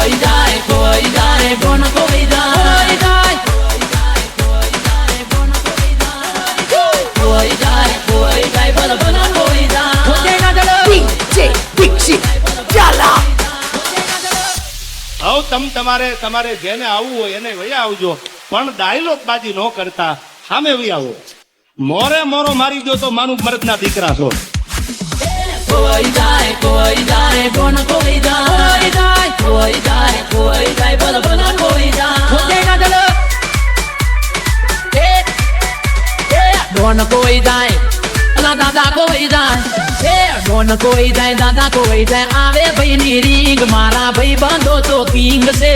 કોઈ જાય કોણ કોઈ જાય કોઈ જાય બલ બલ કોઈ જાય DJ Dixit ચાલા આવ તમારે જેને આવવું હોય એને વયા આવજો પણ ડાયલોગ બાજી ન કરતા સામે વયા આવો મોરો મારી દો તો માનું મરદના દીકરા છો કોઈ જાય કોણ કોઈ જાય કોઈ જાય બલ બલ કોઈ જાય ડોન કોઈ જાય અલા દાદા કોઈ જાય ડોન કોઈ જાય દાદા કોઈ જાય આવે ભાઈ ની રીંગ મારા ભાઈ બંધો તો કિંગ છે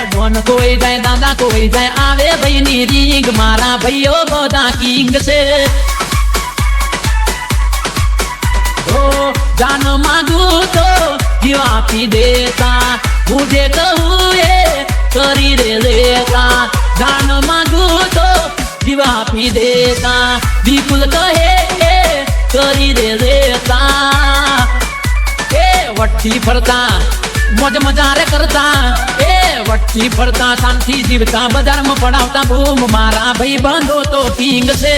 ડોન કોઈ જાય દાદા કોઈ જાય આવે ભાઈ ની રીંગ મારા ભાઈઓ બધા કિંગ છે જાન માંગુ તો જીવ આપી દેતા હું જે કહું એ કરી દે લેતા જાન માંગુ તો જીવ આપી દેતા વિપુલ કહે એ કરી દે લેતા એ વટ્ટી ફરતા મોજ મજારે કરતા એ વટ્ટી ફરતા શાંતિ જીવતા બજારમાં પડાવતા બૂમ મારા ભાઈ બંધો તો કિંગ છે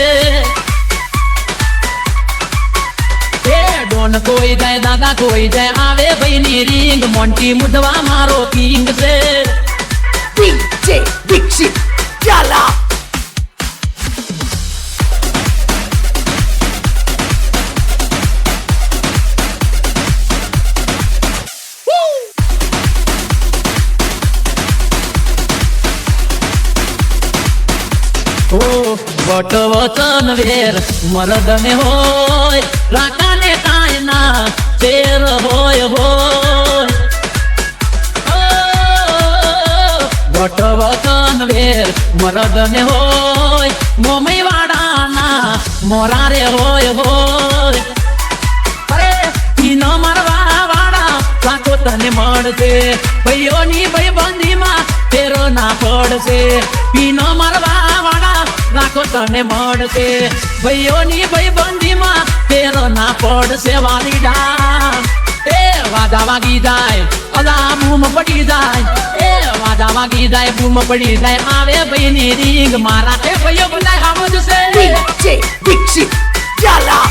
ડોન કોઈ જાય દાદા કોઈ જાય આવે ભાઈ ની રીંગ મોન્ટી મુદવા મારો કિંગ છે DJ Dixit ચાલા વટ વચન વેર મરદ ને હોય રાકા ને કાય ના શેર હોય વટ વચન વેર મરદ ને હોય મોમઈ વાડા ના મોરા રે હોય અરે ઈનો મારવા વાડા લાખો તને મળશે ભાઈઓની ભાઈબંધીમાં તેરો ના પડશે પીનો મારવા વાળા રાખો તને મળશે ભાઈઓની ભાઈબંધીમાં તેરો ના પડશે વાલીડા એ વાદા વાગી જાય અલા બૂમ પડી જાય એ વાદા વાગી જાય બૂમ પડી જાય આવે ભાઈની રીંગ મારા એ ભાઈઓ બધા સમજશે DJ Dixit ચાલા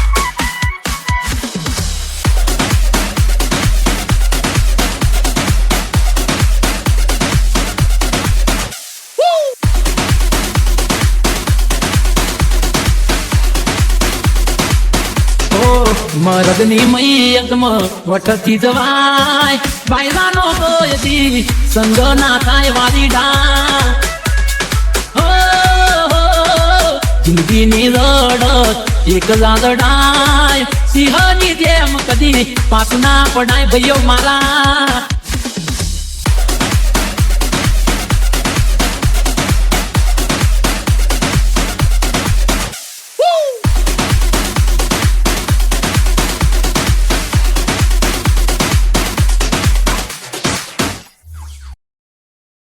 મરદની મૈયતમાં વટતી જવાય બાયલાનો કોયથી સંગ ના થાય વાલીડા જિંદગીની લડત એકલા લડાય સિંહની જેમ કદી પાછું ના પડાય ભાઈઓ મારા